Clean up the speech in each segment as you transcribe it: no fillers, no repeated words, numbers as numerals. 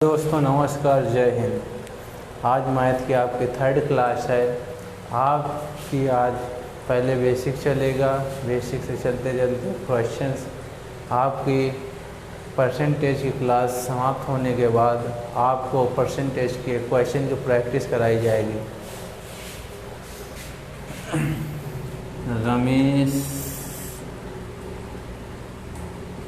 दोस्तों नमस्कार, जय हिंद। आज मैथ की आपकी थर्ड क्लास है। आपकी आज पहले बेसिक चलेगा, बेसिक से चलते चलते क्वेश्चंस। आपकी परसेंटेज की क्लास समाप्त होने के बाद आपको परसेंटेज के क्वेश्चन की प्रैक्टिस कराई जाएगी। रमेश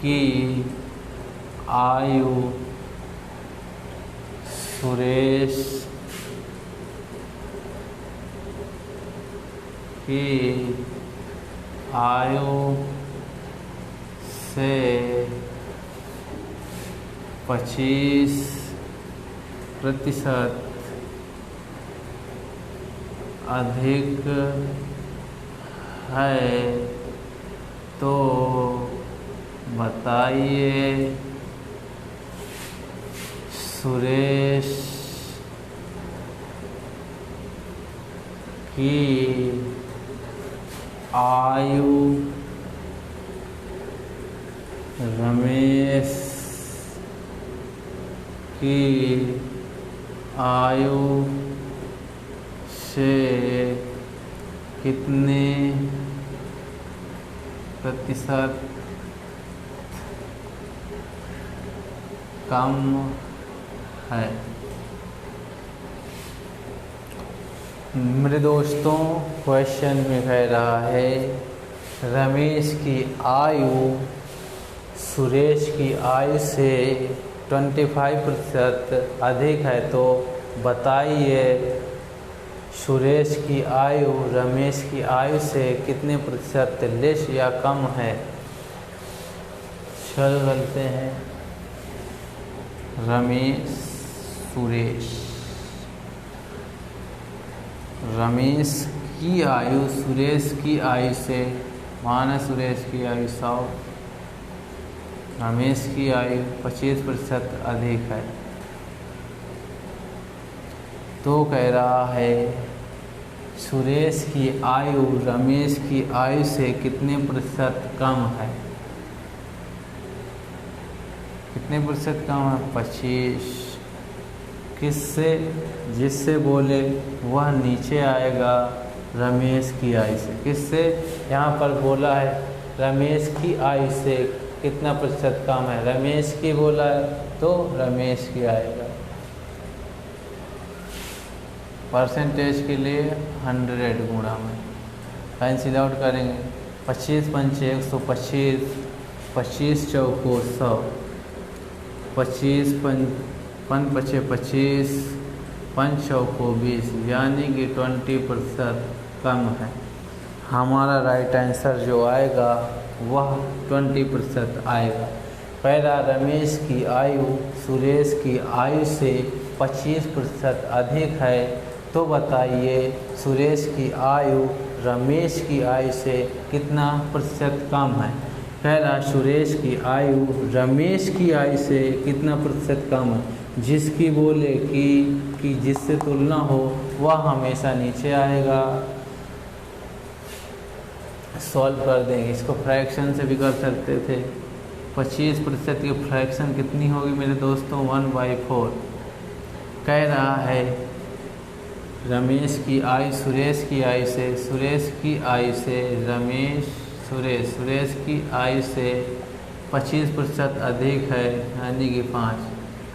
की आयु सुरेश की आयु से 25% अधिक है तो बताइए सुरेश की आयु रमेश की आयु से कितने प्रतिशत कम है। मेरे दोस्तों, क्वेश्चन में कह रहा है रमेश की आयु सुरेश की आयु से 25% अधिक है तो बताइए सुरेश की आयु रमेश की आयु से कितने प्रतिशत लेस या कम है। चल चलते हैं। रमेश की आयु सुरेश की आयु से, माना सुरेश की आयु 100, रमेश की आयु 25% अधिक है तो कह रहा है सुरेश की आयु रमेश की आयु से कितने प्रतिशत कम है। कितने प्रतिशत कम है? 25। किससे? जिससे बोले वह नीचे आएगा रमेश की आयु से। किससे? यहाँ पर बोला है रमेश की आयु से कितना प्रतिशत कम है, रमेश की बोला है तो रमेश की आएगा। परसेंटेज के लिए 100 गुणा में कैंसिल आउट करेंगे। 25 पंचे 125, 25 चौको 100, 25 पन पचे 25, 5 चौको 20, यानी कि 20% कम है। हमारा राइट आंसर जो आएगा वह 20% आएगा। पहला, रमेश की आयु सुरेश की आयु से 25% अधिक है तो बताइए सुरेश की आयु रमेश की आयु से कितना प्रतिशत कम है। पहला, सुरेश की आयु रमेश की आयु से कितना प्रतिशत कम है। जिसकी बोले कि जिससे तुलना हो वह हमेशा नीचे आएगा। सॉल्व कर देंगे। इसको फ्रैक्शन से भी कर सकते थे। 25% की फ्रैक्शन कितनी होगी मेरे दोस्तों? 1/4। कह रहा है रमेश की आयु सुरेश की आयु से, सुरेश की आयु से सुरेश की आयु से 25% अधिक है, यानी कि 5।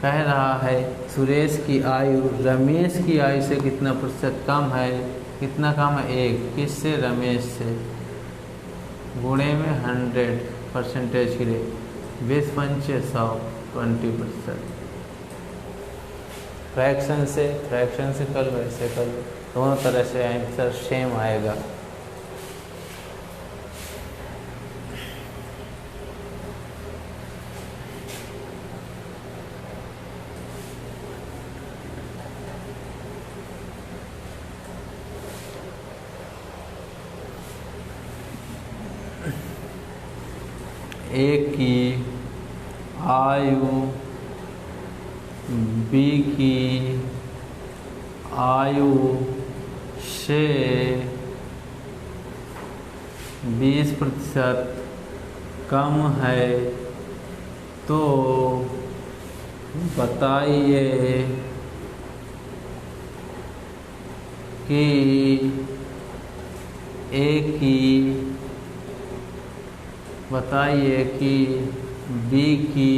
कह रहा है सुरेश की आयु रमेश की आयु से कितना प्रतिशत कम है। कितना कम है? 1। किससे? रमेश से। गुणे में 100 परसेंटेज के लिए 20 पंचे 100, 20%। फ्रैक्शन से कर लो, ऐसे कर लो, दोनों तरह से आंसर सेम आएगा। ए की आयु बी की आयु से 20% कम है तो बताइए कि बी की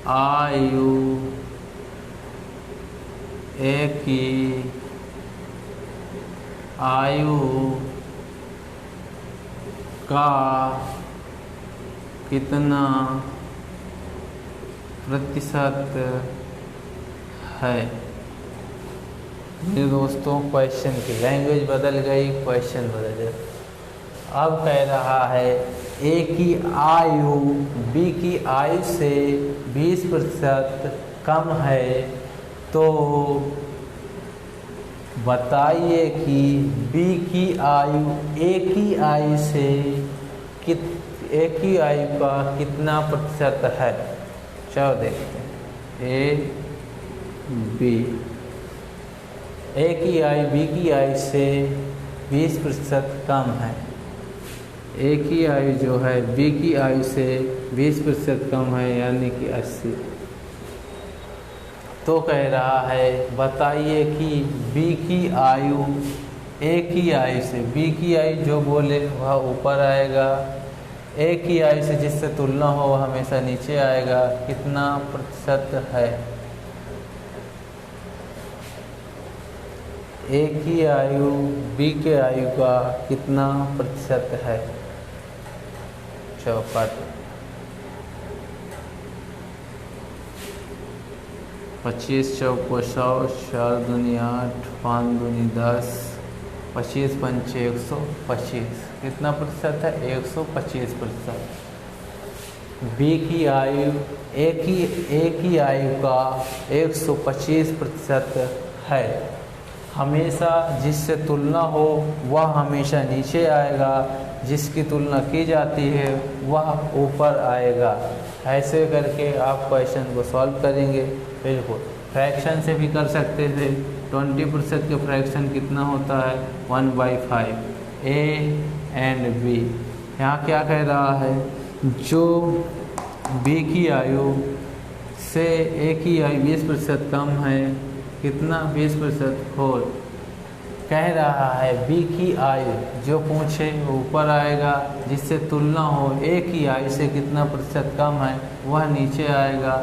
आयु ए की आयु का कितना प्रतिशत है। मेरे दोस्तों, क्वेश्चन की लैंग्वेज बदल गई, क्वेश्चन बदल गया। अब कह रहा है ए की आयु बी की आयु से 20% कम है, तो बताइए कि बी की आयु ए की आयु से ए की आयु का कितना प्रतिशत है। चलो देखते हैं। ए की आयु बी की आयु से 20% कम है। ए की आयु जो है बी की आयु से 20% कम है, यानी कि 80। तो कह रहा है बताइए कि बी की आयु ए की आयु से, बी की आयु जो बोले वह ऊपर आएगा, ए की आयु से जिससे तुलना हो वह हमेशा नीचे आएगा, कितना प्रतिशत है। ए की आयु बी के आयु का कितना प्रतिशत है। चौपट 25 चौको 100, 4 दूनी 8, 5 दूनी 10, 25 पंचे 125। कितना प्रतिशत है? 125%। बी की आयु ए की आयु का 125% है। हमेशा जिससे तुलना हो वह हमेशा नीचे आएगा, जिसकी तुलना की जाती है वह ऊपर आएगा। ऐसे करके आप क्वेश्चन को सॉल्व करेंगे। बिल्कुल फ्रैक्शन से भी कर सकते थे। 20% के फ्रैक्शन कितना होता है? 1/5। ए एंड बी, यहाँ क्या कह रहा है? जो बी की आयु से ए की आयु 20% कम है, कितना? 20%। 4 कह रहा है बी की आयु जो पूछे वो ऊपर आएगा, जिससे तुलना हो ए की आयु से कितना प्रतिशत कम है वह नीचे आएगा।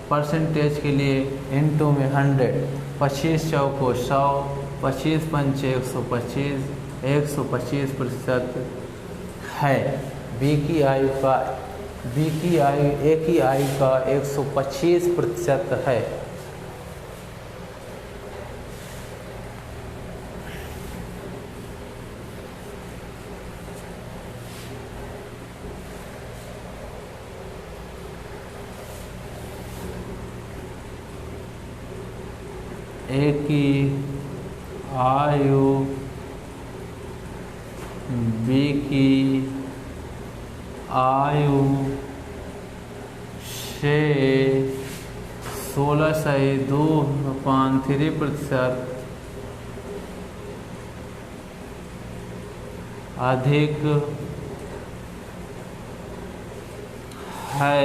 परसेंटेज के लिए इनटू में 100, 25 चौको 100, 25 पंचे 125, 125% है। बी की आयु ए की आयु का 125% है। ए की आयु बी की आयु से 16.2% अधिक है,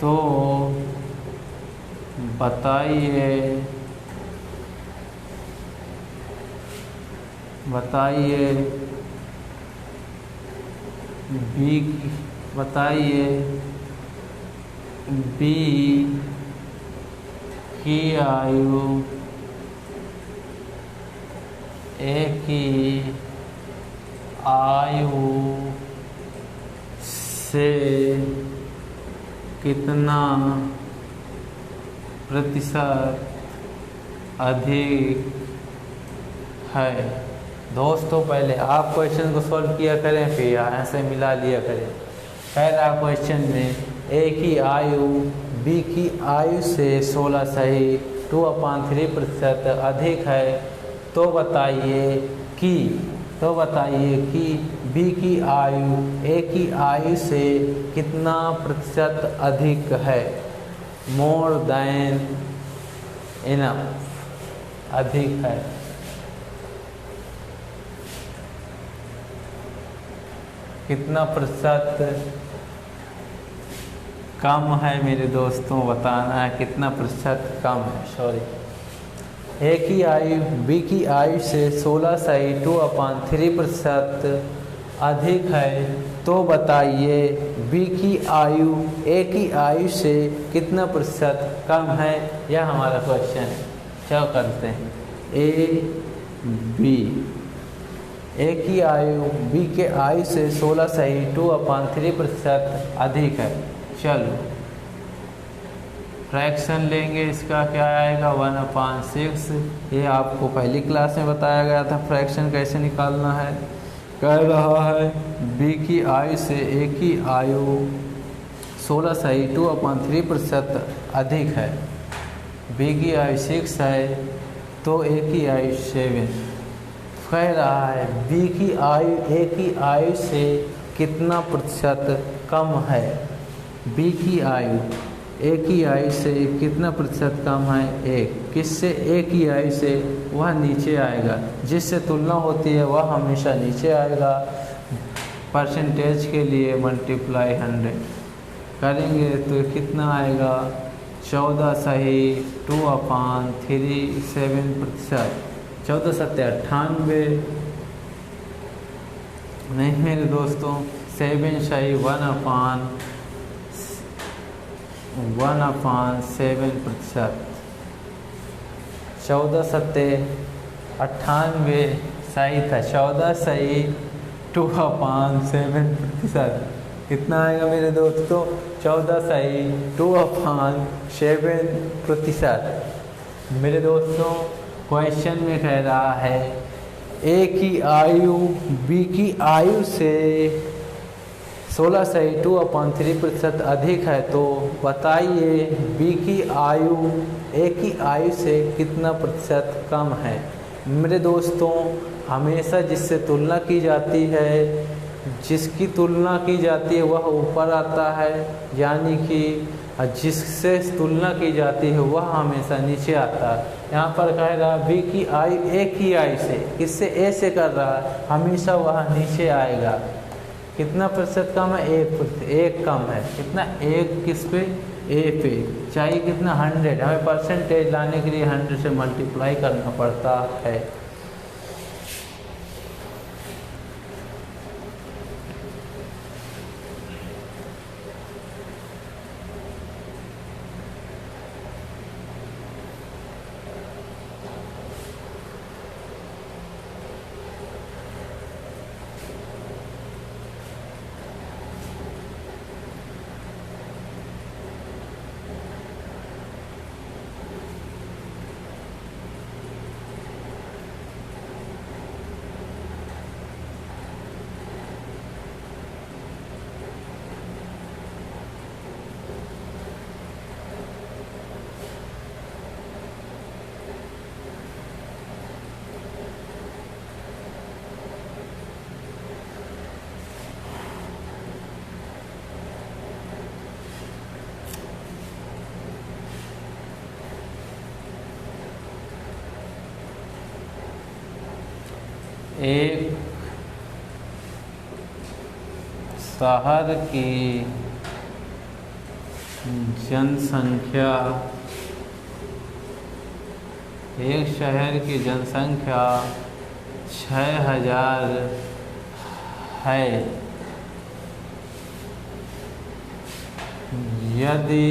तो बताइए बी की आयु ए की आयु से कितना प्रतिशत अधिक है। दोस्तों पहले आप क्वेश्चन को सॉल्व किया करें, फिर यहाँ से मिला लिया करें। पहला क्वेश्चन में ए की आयु बी की आयु से 16.2/3% अधिक है, तो बताइए कि बी की आयु ए की आयु से कितना प्रतिशत अधिक है। मोर देन इनफ, अधिक है। कितना प्रतिशत कम है मेरे दोस्तों, बताना है कितना प्रतिशत कम है। सॉरी, ए की आयु बी की आयु से 16 सही 2/3% अधिक है, तो बताइए बी की आयु ए की आयु से कितना प्रतिशत कम है। यह हमारा क्वेश्चन है। चलो करते हैं। ए की आयु बी के आयु से 16 सही 2/3% अधिक है। चलो फ्रैक्शन लेंगे, इसका क्या आएगा 1/6। ये आपको पहली क्लास में बताया गया था फ्रैक्शन कैसे निकालना है। कह रहा है बी की आयु से ए की आयु 16 सही 2/3% अधिक है। बी की आयु 6 है तो ए की आयु 7। कह रहा है बी की आयु ए की आयु से कितना प्रतिशत कम है। बी की आयु ए की आयु से कितना प्रतिशत कम है। एक किससे, ए की आयु से, वह नीचे आएगा। जिससे तुलना होती है वह हमेशा नीचे आएगा। परसेंटेज के लिए मल्टीप्लाई 100 करेंगे तो कितना आएगा 14 सही 2/37%। 14 सत्ते 98 नहीं मेरे दोस्तों, 7 सही 1/7%। 14 सत्ते 98 सही था। 14 सही 2/7%। कितना आएगा मेरे दोस्तों 14 सही 2/7%। मेरे दोस्तों क्वेश्चन में कह रहा है ए की आयु बी की आयु से 16 सही 2/3% अधिक है, तो बताइए बी की आयु ए की आयु से कितना प्रतिशत कम है। मेरे दोस्तों हमेशा जिससे तुलना की जाती है, जिसकी तुलना की जाती है वह ऊपर आता है, यानी कि जिससे तुलना की जाती है वह हमेशा नीचे आता है। यहाँ पर कह रहा है बी की आयु ए की आयु से, किससे, ए से कर रहा है, हमेशा वह नीचे आएगा। कितना प्रतिशत कम है, 1 कम है। कितना, 1 किस पे, ए पे। चाहिए कितना 100। हमें परसेंटेज लाने के लिए 100 से मल्टीप्लाई करना पड़ता है। एक शहर की जनसंख्या, एक शहर की जनसंख्या 6000 है। यदि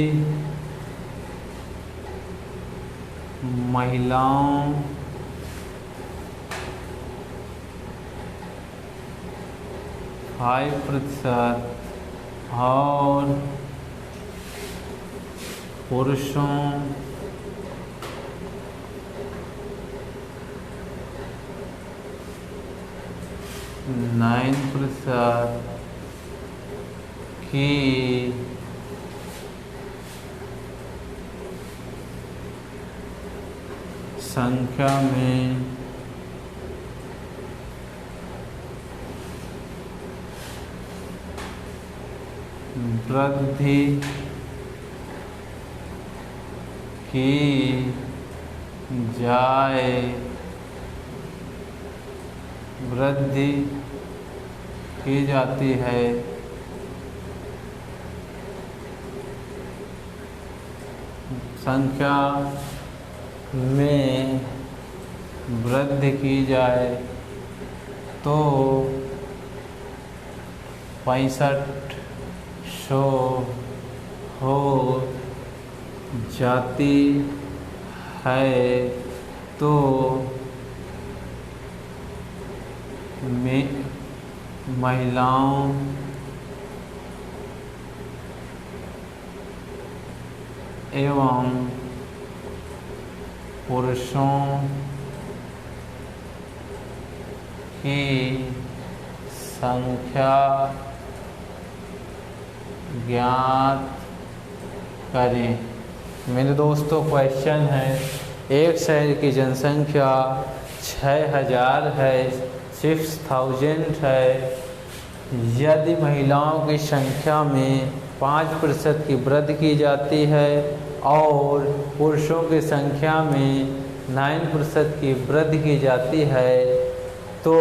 महिलाओं 5% और पुरुषों 9% की संख्या में वृद्धि की जाए, वृद्धि की जाती है, संख्या में वृद्धि की जाए तो 6500 हो जाती है तो महिलाओं एवं पुरुषों की संख्या ज्ञात करें। मेरे दोस्तों क्वेश्चन है, एक शहर की जनसंख्या 6000 है, 6000 है। यदि महिलाओं की संख्या में 5% की वृद्धि की जाती है और पुरुषों की संख्या में 9% की वृद्धि की जाती है तो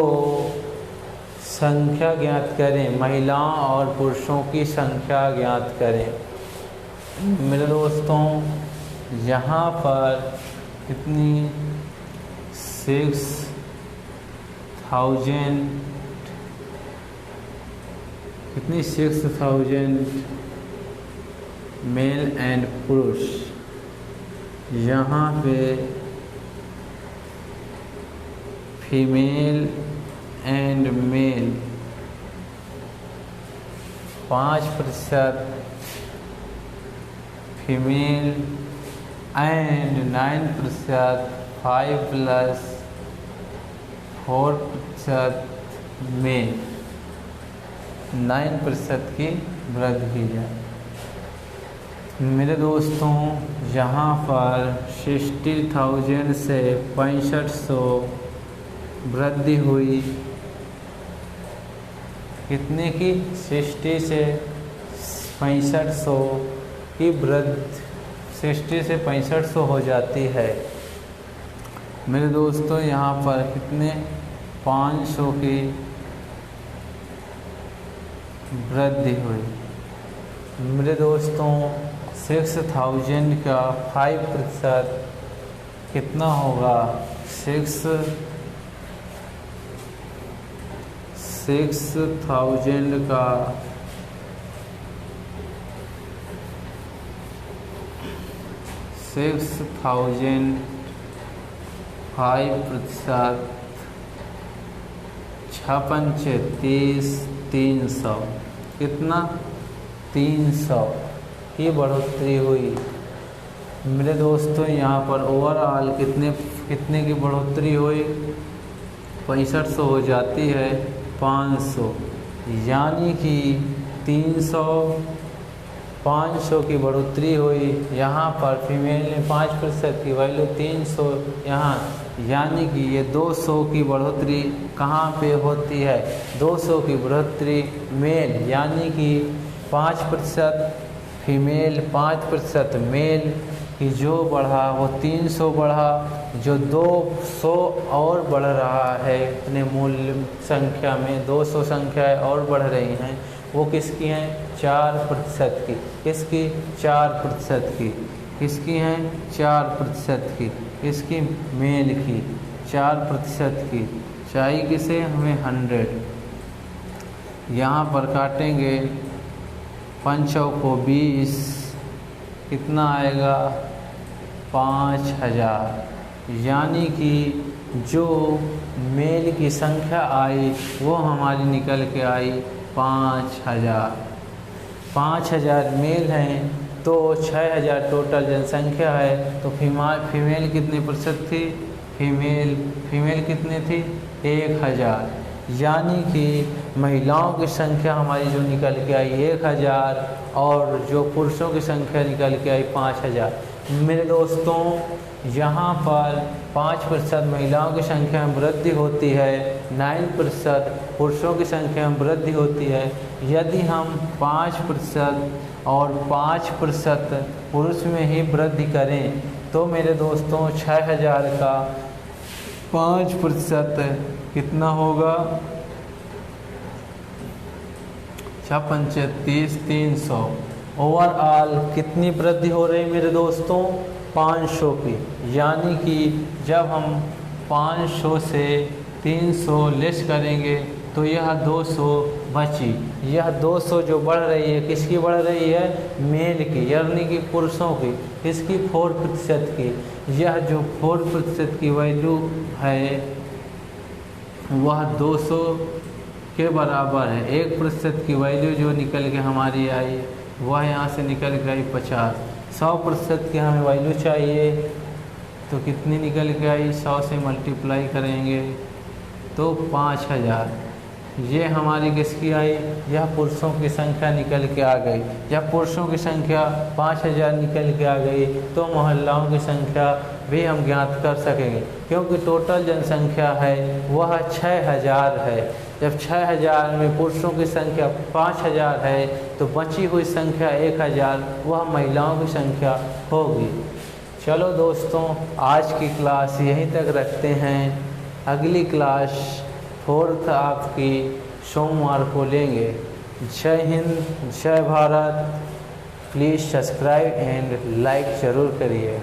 संख्या ज्ञात करें, महिलाओं और पुरुषों की संख्या ज्ञात करें। मेरे दोस्तों यहाँ पर कितनी 6000 मेल एंड पुरुष, यहाँ पे female and male 5% female and 9% 5+4% male, 9% की वृद्धि की जाए। मेरे दोस्तों यहाँ पर 60,000 से 6500 वृद्धि हुई, कितने की 60 से 6500 की वृद्धि 60 से 6500 हो जाती है। मेरे दोस्तों यहाँ पर कितने 500 की वृद्धि हुई। मेरे दोस्तों 6000 का 5% कितना होगा, 6000 का 6000 5%, 300 कितना 300 की बढ़ोतरी हुई। मेरे दोस्तों यहाँ पर ओवरऑल कितने की बढ़ोतरी हुई, 6500 हो जाती है 500, यानी कि 500 की बढ़ोतरी हुई। यहाँ पर फीमेल ने 5% की वैल्यू 300 यहाँ, यानी कि ये 200 की बढ़ोतरी कहाँ पे होती है, 200 की बढ़ोतरी मेल, यानी कि 5% फीमेल 5% मेल की जो बढ़ा वो 300 बढ़ा, जो 200 और बढ़ रहा है अपने मूल्य संख्या में 200 संख्याएँ और बढ़ रही हैं, वो किसकी हैं 4% की, किसकी 4% की, किसकी हैं 4% की, किसकी मेल की 4% की, चाहिए किसे हमें 100। यहाँ पर काटेंगे 5 को 20, कितना आएगा 5000, यानी कि जो मेल की संख्या आई वो हमारी निकल के आई 5000 मेल हैं तो 6000 टोटल जनसंख्या है। तो फीमेल कितने प्रतिशत थी, फीमेल कितने थी 1000, यानी कि महिलाओं की संख्या हमारी जो निकल के आई 1000 और जो पुरुषों की संख्या निकल के आई 5000। मेरे दोस्तों यहाँ पर 5% महिलाओं की संख्या में वृद्धि होती है, 9% पुरुषों की संख्या में वृद्धि होती है। यदि हम 5% और 5% पुरुष में ही वृद्धि करें तो मेरे दोस्तों 6000 का 5% कितना होगा 56 300, ओवरऑल कितनी वृद्धि हो रही मेरे दोस्तों? 500 की। यानी कि जब हम 500 से 300 लेस करेंगे तो यह 200 बची। यह 200 जो बढ़ रही है किसकी बढ़ रही है? मेल की, यानी कि पुरुषों की। किसकी? 4% की। यह जो 4% की वैल्यू है वह 200 के बराबर है। 1% की वैल्यू जो निकल के हमारी आई वह यहाँ से निकल के आई 50। 100% की हमें वैल्यू चाहिए तो कितनी निकल के आई? 100 से मल्टीप्लाई करेंगे तो 5000। ये हमारी किसकी आई? यह पुरुषों की संख्या निकल के आ गई। जब पुरुषों की संख्या 5000 निकल के आ गई तो महिलाओं की संख्या भी हम ज्ञात कर सकेंगे, क्योंकि टोटल जनसंख्या है वह 6000 है। जब 6000 में पुरुषों की संख्या 5000 है तो बची हुई संख्या 1000 वह महिलाओं की संख्या होगी। चलो दोस्तों, आज की क्लास यहीं तक रखते हैं। अगली क्लास 4th आपकी सोमवार को लेंगे। जय हिंद, जय Bharat. Please subscribe and like ज़रूर करिए।